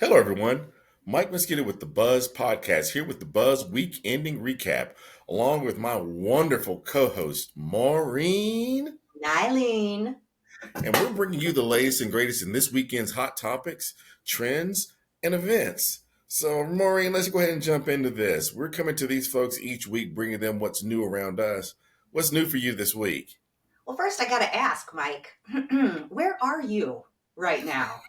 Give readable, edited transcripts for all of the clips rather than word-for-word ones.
Hello, everyone. Mike Mosquito with the Buzz Podcast here with the Buzz Week Ending Recap, along with my wonderful co host, Maureen. Nylin. And we're bringing you the latest and greatest in this weekend's hot topics, trends, and events. So, Maureen, let's go ahead and jump into this. We're coming to these folks each week, bringing them what's new around us. What's new for you this week? Well, first I got to ask, Mike, where are you right now?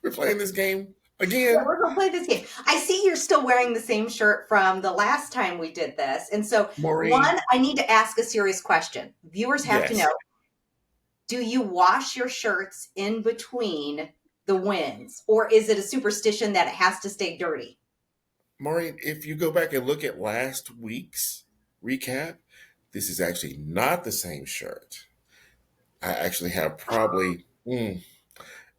We're playing this game Yeah, again. we're going to play this game. I see you're still wearing the same shirt from the last time we did this. And so, Maureen, one, I need to ask a serious question. Viewers have to yes. know, do you wash your shirts in between the wins? Or is it a superstition that it has to stay dirty? Maureen, if you go back and look at last week's recap, this is actually not the same shirt. I actually have probably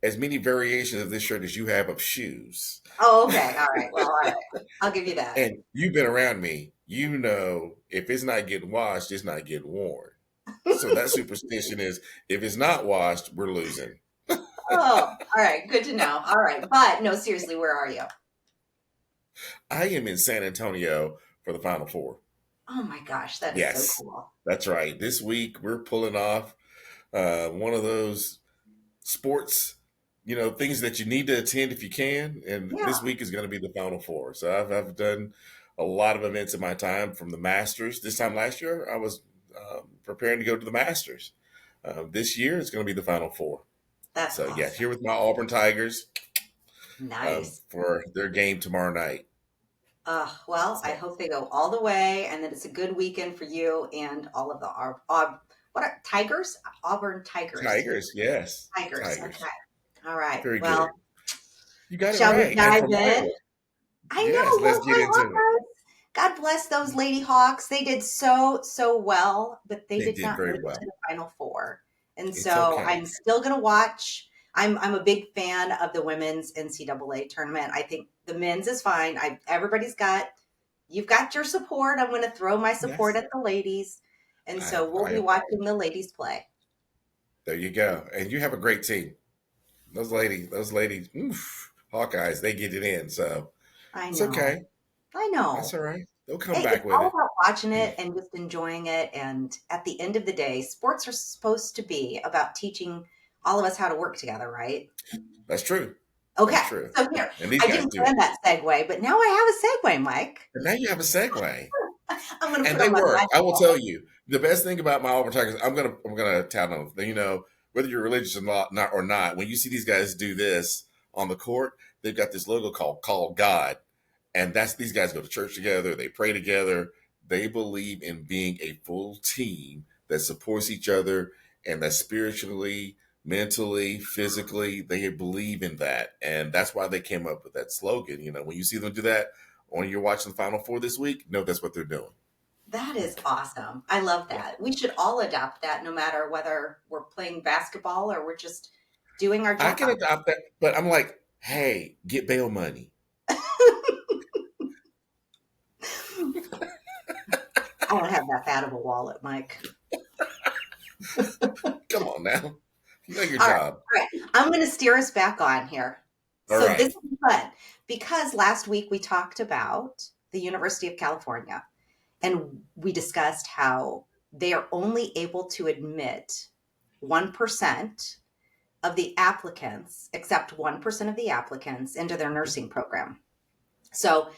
as many variations of this shirt as you have of shoes. Oh, okay. All right. Well, all right. I'll give you that. And you've been around me. You know, if it's not getting washed, it's not getting worn. So that superstition is if it's not washed, we're losing. Oh, all right. Good to know. All right. But no, seriously, where are you? I am in San Antonio for the Final Four. Oh my gosh, that is so Yes, cool. that's right. This week we're pulling off one of those sports, things that you need to attend if you can. And Yeah. this week is going to be the Final Four. So I've done a lot of events in my time from the Masters. This time last year, I was preparing to go to the Masters. This year, it's going to be the Final Four. That's So, yeah, awesome. here with my Auburn Tigers Nice. for their game tomorrow night. Well, I So, hope they go all the way and that it's a good weekend for you and all of the what are Tigers? Auburn Tigers. Tigers, yes, Tigers. Okay. Tigers. All right. Very Well, good. You got it shall we right. And dive for my, in? I yes, know. let's Well, get my into it. Hawkeyes. God bless those Lady Hawks. They did so well, but they They did did not very make it to well. the Final Four. And It's so okay. I'm still going to watch. I'm a big fan of the women's NCAA tournament. I think the men's is fine. You've got your support. I'm going to throw my support Yes. at the ladies. And I, so we'll I be watching the ladies play. There you go. And you have a great team. Those ladies, oof, Hawkeyes, they get it in. So I it's know. okay. I That's know. all right. They'll come Hey, it's back with all it. about watching it and just enjoying it. And at the end of the day, sports are supposed to be about teaching all of us how to work together, right? That's true. Okay. That's true. So here, And these I guys didn't do it. plan that segue, but now I have a segue, Mike. And now you have a segue. I'm going to And put they on my work. I will blindfold. tell you. The best thing about my Auburn Tigers, I'm gonna tell them, whether you're religious or not, when you see these guys do this on the court, they've got this logo called God. And that's these guys go to church together, they pray together, they believe in being a full team that supports each other and that spiritually, mentally, physically, they believe in that. And that's why they came up with that slogan. When you see them do that when you're watching the Final Four this week, no, that's what they're doing. That is awesome. I love Yeah. that. We should all adopt that no matter whether we're playing basketball or we're just doing our I job. can adopt that, but I'm like, hey, get bail money. I don't have that fat of a wallet, Mike. Come on now. You know your All right, job. all right. I'm going to steer us back on here. All So this right. is fun because last week we talked about the University of California and we discussed how they are only able to admit 1% of the applicants, except 1% of the applicants into their nursing program. So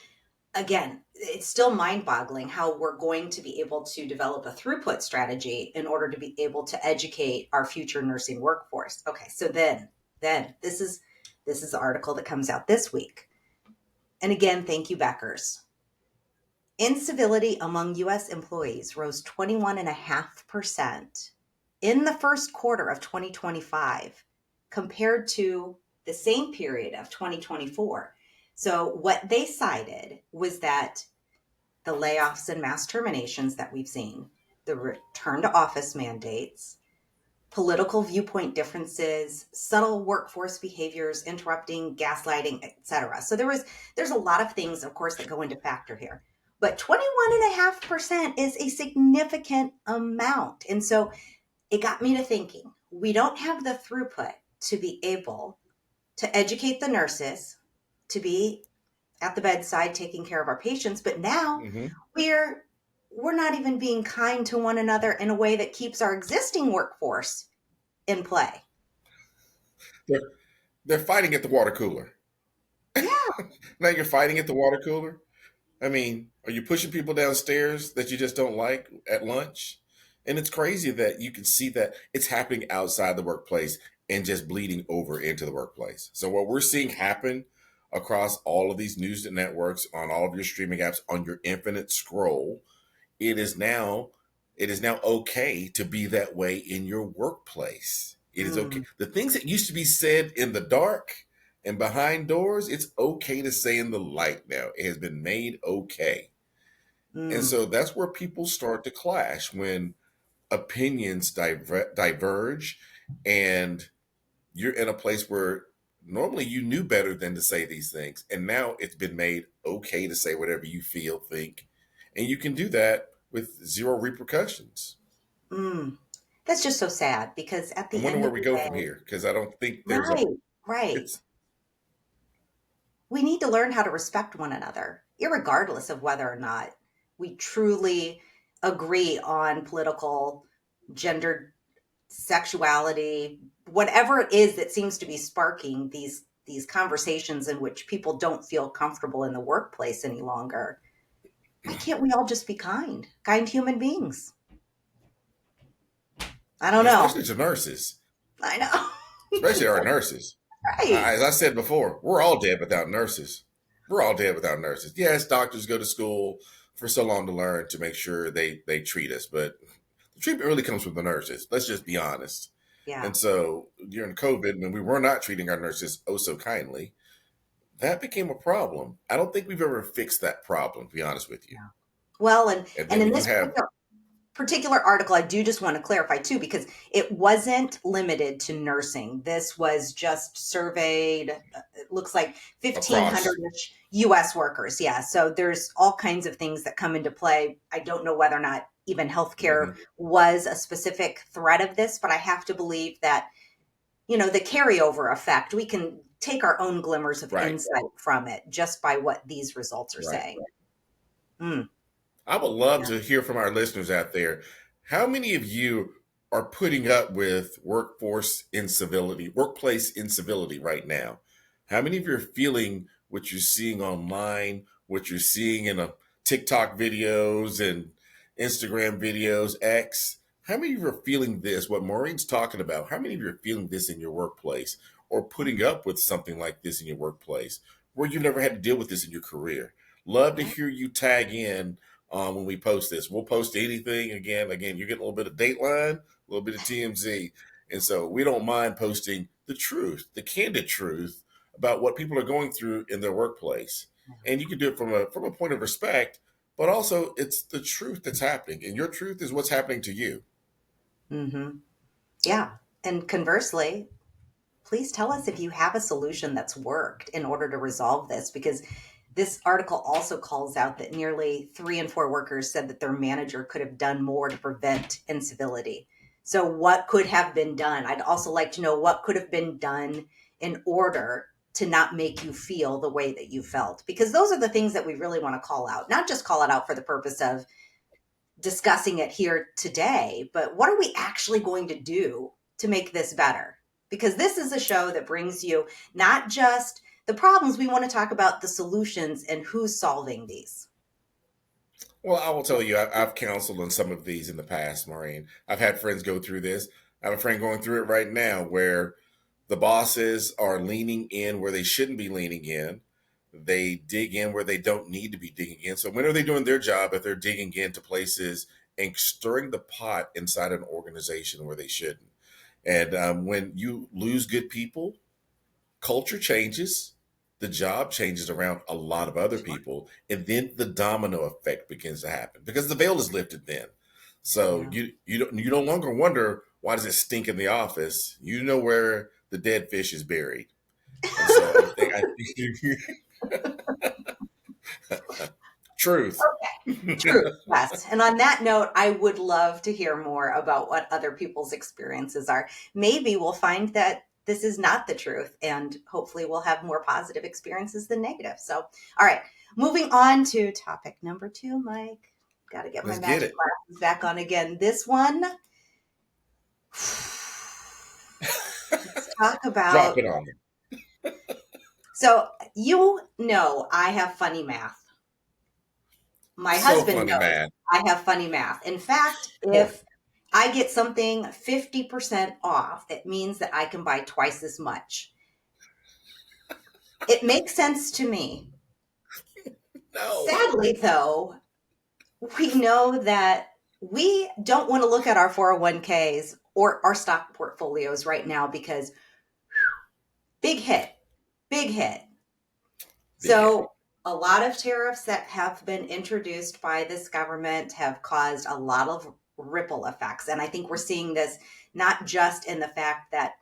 again, it's still mind boggling how we're going to be able to develop a throughput strategy in order to be able to educate our future nursing workforce. Okay, so then this is the article that comes out this week. And again, thank you, Beckers. Incivility among U.S. employees rose 21.5% in the first quarter of 2025 compared to the same period of 2024. So what they cited was that the layoffs and mass terminations that we've seen, the return to office mandates, political viewpoint differences, subtle workforce behaviors, interrupting, gaslighting, etc. So there's a lot of things, of course, that go into factor here. But 21.5% is a significant amount. And so it got me to thinking, we don't have the throughput to be able to educate the nurses, to be at the bedside taking care of our patients, but now Hmm. we're we're not even being kind to one another in a way that keeps our existing workforce in play. They're, they're fighting at the water cooler. Yeah. Now you're fighting at the water cooler. I mean, are you pushing people downstairs that you just don't like at lunch? And it's crazy that you can see that it's happening outside the workplace and just bleeding over into the workplace. So what we're seeing happen across all of these news networks, on all of your streaming apps, on your infinite scroll, it is now it is now okay to be that way in your workplace. It is okay. Mm, The things that used to be said in the dark and behind doors, it's okay to say in the light now. It has been made okay. And mm, so that's where people start to clash, when opinions diverge, and you're in a place where normally you knew better than to say these things. And now it's been made okay to say whatever you feel, think. And you can do that with zero repercussions. mm. That's just so sad because at I'm the wondering end where of we the go from day, here, because I don't think there's a, right, right. it's, We need to learn how to respect one another, irregardless of whether or not we truly agree on political, gender, sexuality, whatever it is that seems to be sparking these conversations in which people don't feel comfortable in the workplace any longer. Why can't we all just be kind human beings? I don't know. especially to nurses, I know. especially our nurses. Right. As I said before, we're all dead without nurses. We're all dead without nurses. Yes, doctors go to school for so long to learn to make sure they treat us, but the treatment really comes from the nurses. Let's just be honest. Yeah. And so during COVID, when we were not treating our nurses oh so kindly, that became a problem. I don't think we've ever fixed that problem, to be honest with you. Yeah. Well, and And and then in when you this have particular article, I do just want to clarify too, because it wasn't limited to nursing. This was just surveyed, it looks like across, 1,500-ish US workers. Yeah. So there's all kinds of things that come into play. I don't know whether or not even healthcare hmm was a specific threat of this, but I have to believe that, the carryover effect, we can take our own glimmers of right, insight from it just by what these results are right. saying. Mm, I would love yeah. to hear from our listeners out there. How many of you are putting up with workplace incivility right now? How many of you are feeling what you're seeing online, what you're seeing in a TikTok videos and Instagram videos, X? How many of you are feeling this, what Maureen's talking about? How many of you are feeling this in your workplace, or putting up with something like this in your workplace, where you've never had to deal with this in your career? Love to Yeah. hear you tag in when we post this. We'll post anything. Again, you're getting a little bit of Dateline, a little bit of TMZ. And so we don't mind posting the truth, the candid truth about what people are going through in their workplace. And you can do it from a point of respect, but also it's the truth that's happening. And your truth is what's happening to you. Hmm. Yeah. And conversely, please tell us if you have a solution that's worked in order to resolve this, because this article also calls out that nearly 3 in 4 workers said that their manager could have done more to prevent incivility. So, what could have been done? I'd also like to know what could have been done in order to not make you feel the way that you felt, because those are the things that we really want to call out, not just call it out for the purpose of discussing it here today, but what are we actually going to do to make this better? Because this is a show that brings you not just the problems, we want to talk about the solutions and who's solving these. Well, I will tell you, I've counseled on some of these in the past, Maureen. I've had friends go through this. I have a friend going through it right now, where the bosses are leaning in where they shouldn't be leaning in. They dig in where they don't need to be digging in. So when are they doing their job if they're digging into places and stirring the pot inside an organization where they shouldn't? And when you lose good people, culture changes, the job changes around a lot of other people, and then the domino effect begins to happen because the veil is lifted then. So Yeah. you no longer wonder, why does it stink in the office? You know where the dead fish is buried. And so I think truth. True. Yes. And on that note, I would love to hear more about what other people's experiences are. Maybe we'll find that this is not the truth. And hopefully we'll have more positive experiences than negative. So, all right, moving on to topic number 2, Mike. Got to get my Let's get magic it. glasses back on again. This one, let's talk Drop about. it on me. So, I have funny math. My So husband funny, knows man. I have funny math. In fact, Boy, if I get something 50% off, it means that I can buy twice as much. It makes sense to me. no. Sadly, though, we know that we don't want to look at our 401ks or our stock portfolios right now because big hit, big hit. Big hit. So, a lot of tariffs that have been introduced by this government have caused a lot of ripple effects. And I think we're seeing this not just in the fact that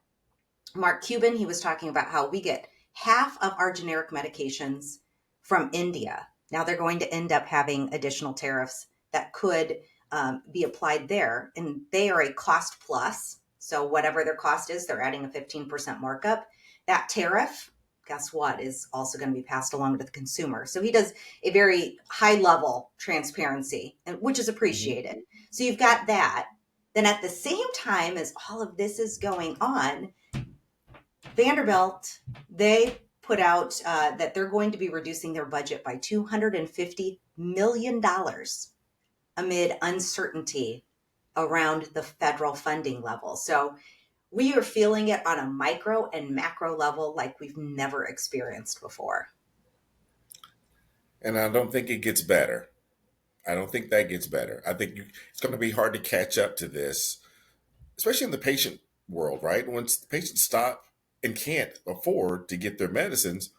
Mark Cuban, he was talking about how we get half of our generic medications from India. Now they're going to end up having additional tariffs that could be applied there. And they are a cost plus. So whatever their cost is, they're adding a 15% markup. That tariff, guess what, is also going to be passed along to the consumer. So he does a very high level transparency, which is appreciated. So you've got that. Then at the same time as all of this is going on, Vanderbilt, they put out that they're going to be reducing their budget by $250 million amid uncertainty around the federal funding level. So we are feeling it on a micro and macro level like we've never experienced before. And I don't think it gets better. I don't think that gets better. I think it's going to be hard to catch up to this, especially in the patient world, right? Once the patients stop and can't afford to get their medicines,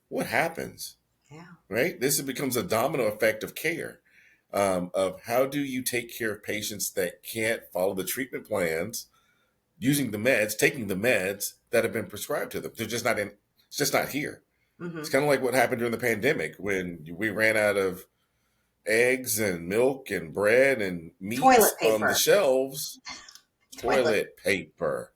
what happens, Yeah. right? This becomes a domino effect of care, of how do you take care of patients that can't follow the treatment plans, using the meds, taking the meds that have been prescribed to them. They're just not in, it's just not here. It's Mm-hmm. kind of like what happened during the pandemic when we ran out of eggs and milk and bread and Toilet meats on the paper. shelves. Toilet. Toilet paper.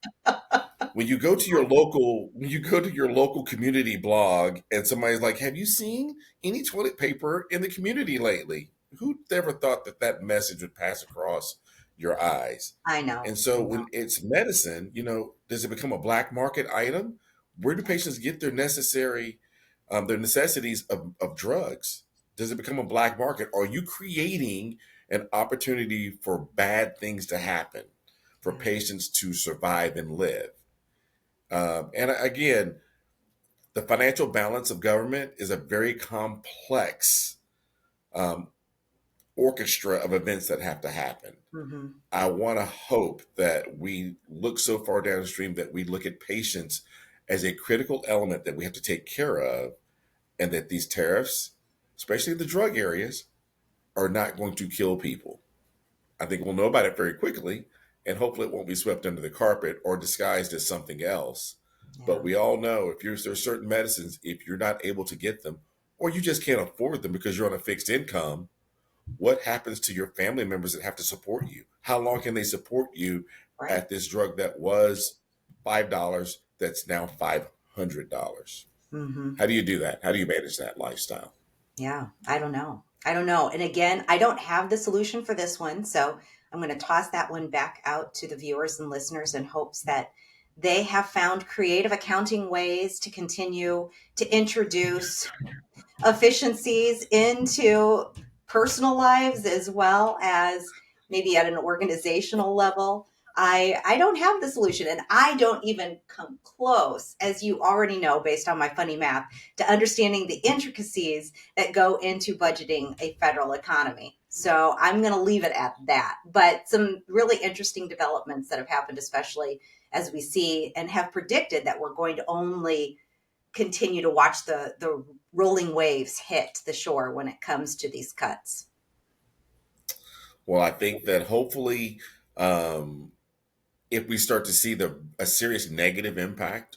When you go to your local community blog and somebody's like, have you seen any toilet paper in the community lately? Who ever thought that that message would pass across your eyes? I know. And so I know. when it's medicine, does it become a black market item? Where do patients get their necessities of drugs? Does it become a black market? Are you creating an opportunity for bad things to happen, for Yeah. patients to survive and live? And again, the financial balance of government is a very complex um, orchestra of events that have to happen. Mm-hmm. I want to hope that we look so far downstream that we look at patients as a critical element that we have to take care of, and that these tariffs, especially in the drug areas, are not going to kill people. I think we'll know about it very quickly, and hopefully it won't be swept under the carpet or disguised as something else. But Yeah. we all know there's certain medicines, if you're not able to get them, or you just can't afford them because you're on a fixed income, what happens to your family members that have to support you? How long can they support you Right. at this drug that was $5 that's now $500? Mm-hmm. How do you do that? How do you manage that lifestyle? Yeah, I don't know. I don't know. And again, I don't have the solution for this one. So I'm going to toss that one back out to the viewers and listeners in hopes that they have found creative accounting ways to continue to introduce efficiencies into personal lives as well as maybe at an organizational level. I don't have the solution, and I don't even come close, as you already know based on my funny math, to understanding the intricacies that go into budgeting a federal economy. So I'm going to leave it at that. But some really interesting developments that have happened, especially as we see and have predicted that we're going to only continue to watch the rolling waves hit the shore when it comes to these cuts. Well, I think that hopefully, um, if we start to see a serious negative impact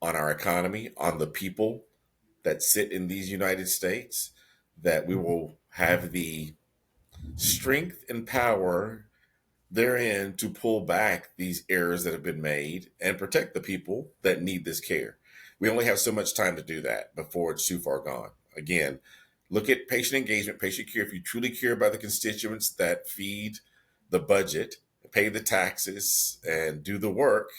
on our economy, on the people that sit in these United States, that we will have the strength and power therein to pull back these errors that have been made and protect the people that need this care. We only have so much time to do that before it's too far gone. Again, look at patient engagement, patient care. If you truly care about the constituents that feed the budget, pay the taxes, and do the work,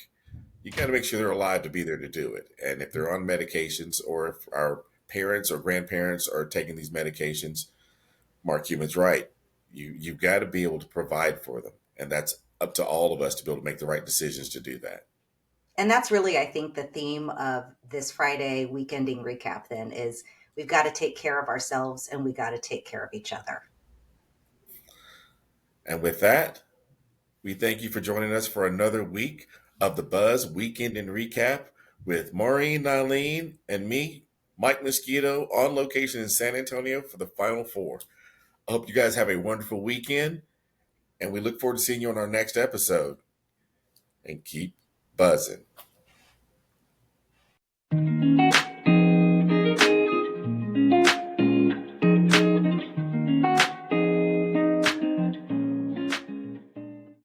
you got to make sure they're alive to be there to do it. And if they're on medications, or if our parents or grandparents are taking these medications, Mark Cuban's right. You've got to be able to provide for them, and that's up to all of us to be able to make the right decisions to do that. And that's really, I think, the theme of this Friday weekending recap then is we've got to take care of ourselves and we got to take care of each other. And with that, we thank you for joining us for another week of the Buzz Weekend in Recap with Maureen, Nylin, and me, Mike Mosquito, on location in San Antonio for the Final Four. I hope you guys have a wonderful weekend, and we look forward to seeing you on our next episode. And keep buzzing.